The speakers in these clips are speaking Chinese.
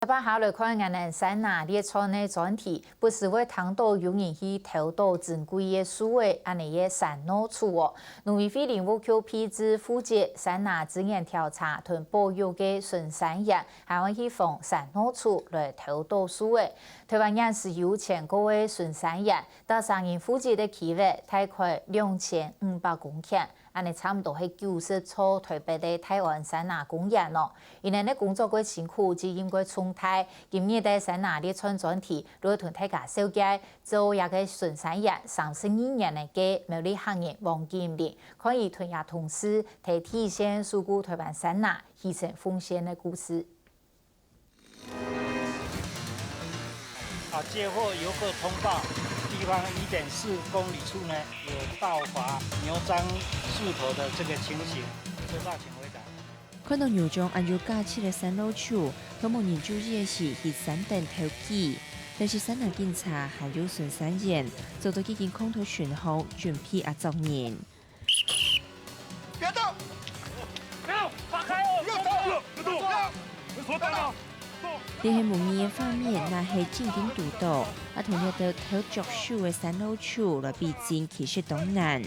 把下来看俺们山那列川的专题，不是为谈到有人去偷盗珍贵的树诶，安尼个山路处哦。农业费林务局批资负责山那资源调查同保育的巡山员，还会去防山路处来偷盗树诶。台湾人是有请各位巡山员到山人附近的区域，大概2500公顷。安尼差不多係90座台北的台湾山那公園咯。因為呢工作嘅辛苦，只應該重台。今日的山那列川專題，如同大家紹介，做一個巡山員32年的嘅苗栗行業王金蓮，可以同亞同事提體現數據台灣山那犧牲奉獻的故事。接獲遊客通報。地方1.4公里處呢有盜伐牛樟樹頭的這個情形，收到請回答。看到牛樟按照假設嘅山路處，都無人注意嘅是係山頂偷機，但是山那警察還有巡山員做到已經空投巡號，準備抓人。別動！不要放開哦！不要動！不要動！別動！你係無意嘅方面，那係正經督導，同你到偷著樹嘅山路處來比戰，其實當難。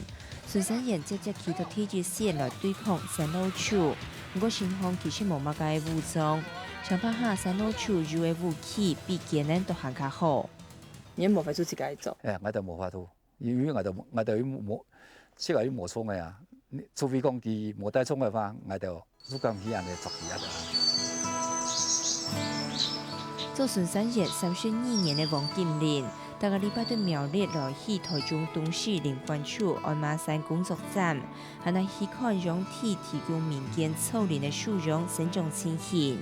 巡山員直接去到體育線來對抗山路處，不過前方其實冇乜嘅武裝，想辦下山路處有嘅武器比別人都行較好。你冇法子自己做？我就冇法度，因為我就冇，即係冇衝嘅啊！除非講佢冇帶衝嘅話，我就不敢去人哋作嘢啦。做巡山員32年的王金蓮，大個禮拜對苗栗來去台中東勢林管處鞍馬山工作站，還來去看養體提供民間草林的樹種生長情形。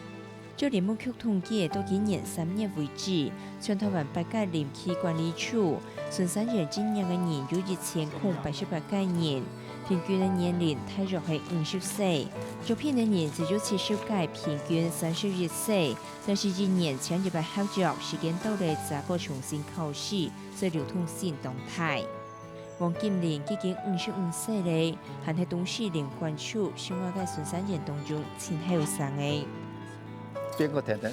就林務局統計，到今年3月為止，全台灣8個林區管理處巡山員今年的人有1088個人，平均的年齡大約係50歲，招聘的人只有70個，平均31歲。但是今年前100合作時間到嚟，再個重新考試，所以流通性動態。王金蓮已經55歲了，還喺東勢林管處上個嘅巡山員當中前後生嘅。邊個聽你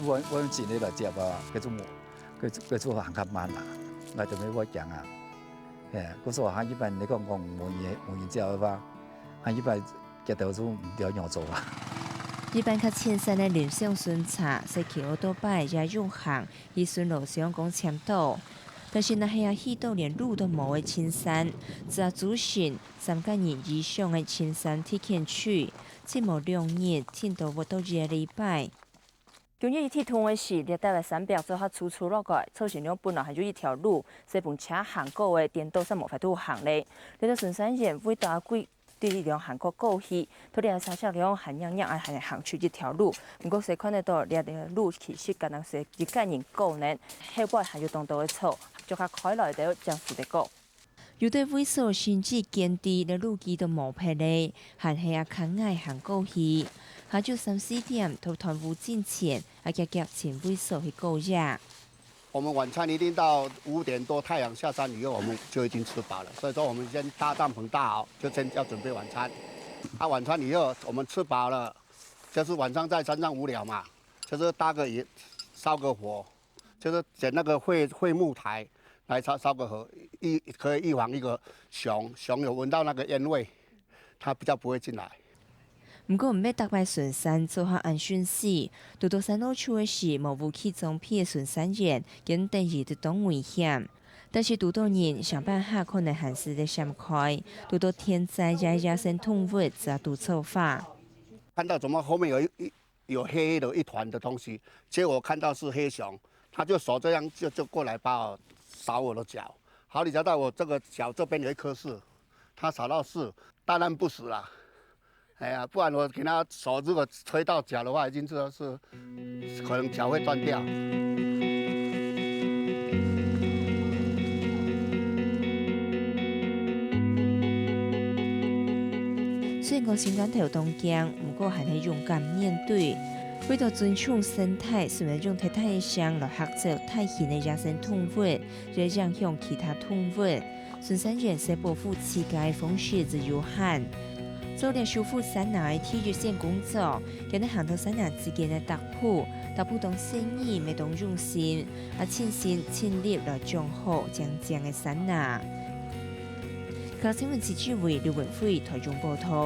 揾錢你來接啊？佢做行較慢啦，我就冇講啊。嗰時候行一般你講冇人接嘅話，行一般接到就唔掉樣做啊。一般較淺山的林上巡查，是騎奧多拜也用行，以巡路上講簽到。但是那係去到連路都冇嘅淺山，只主巡3個人以上嘅淺山體驗區，只冇2日，聽到不到2個禮拜。今日鐵通嘅是列帶嘅山壁做下粗落來，造成咗本來係有一條路，這部車行過嘅電道上冇法度行咧。你到巡山員會打幾啲兩行過過去，佢哋係山兩行樣係行出一條路，不過誰看得到列嘅路其實可能係一個人過呢，後邊係要當到嘅錯，就係開來到將負的過。有啲猥瑣甚至堅地嘅路基都冇撇咧，還係坑矮行過去。下晝3、4點到團務進前，夾前猥瑣去過夜。我們晚餐一定到5點多，太陽下山以後，我們就已經吃飽了。所以說，我們先搭帳篷搭好，就先要準備晚餐。晚餐以後，我們吃飽了，就是晚上在山上無聊嘛，就是搭個野，燒個火，就是撿那個桧木台來燒個火，可以預防一個熊有聞到那個煙味，它比較不會進來。唔過唔要搭埋巡山做下安全事，到到山路處嘅時冇武器裝備嘅巡山員，因第二就當危險。但是到到人上班下可能還是在閃開，到到天災也生動物則都錯法。看到怎麼後面有黑的一團的東西，結果我看到是黑熊，他就手這樣就過來把我掃我的腳。好，你知道我這個腳這邊有一顆痣，他掃到痣，當然不死啦。哎呀，不然我給他手如果吹到腳的話，已經知道是可能腳會斷掉。雖然講身體頭當驚，不過還係勇敢面對。為咗尊重生態，雖然用太嘅相來學習大型嘅野生動物，再影響其他動物。巡山員在保護自己方式就有限。做了修复山拿的体育线工作，跟你行到山拿之间的搭铺当生意未当用心，亲身亲力来种好将的山拿。新闻记者为刘文辉台中报道。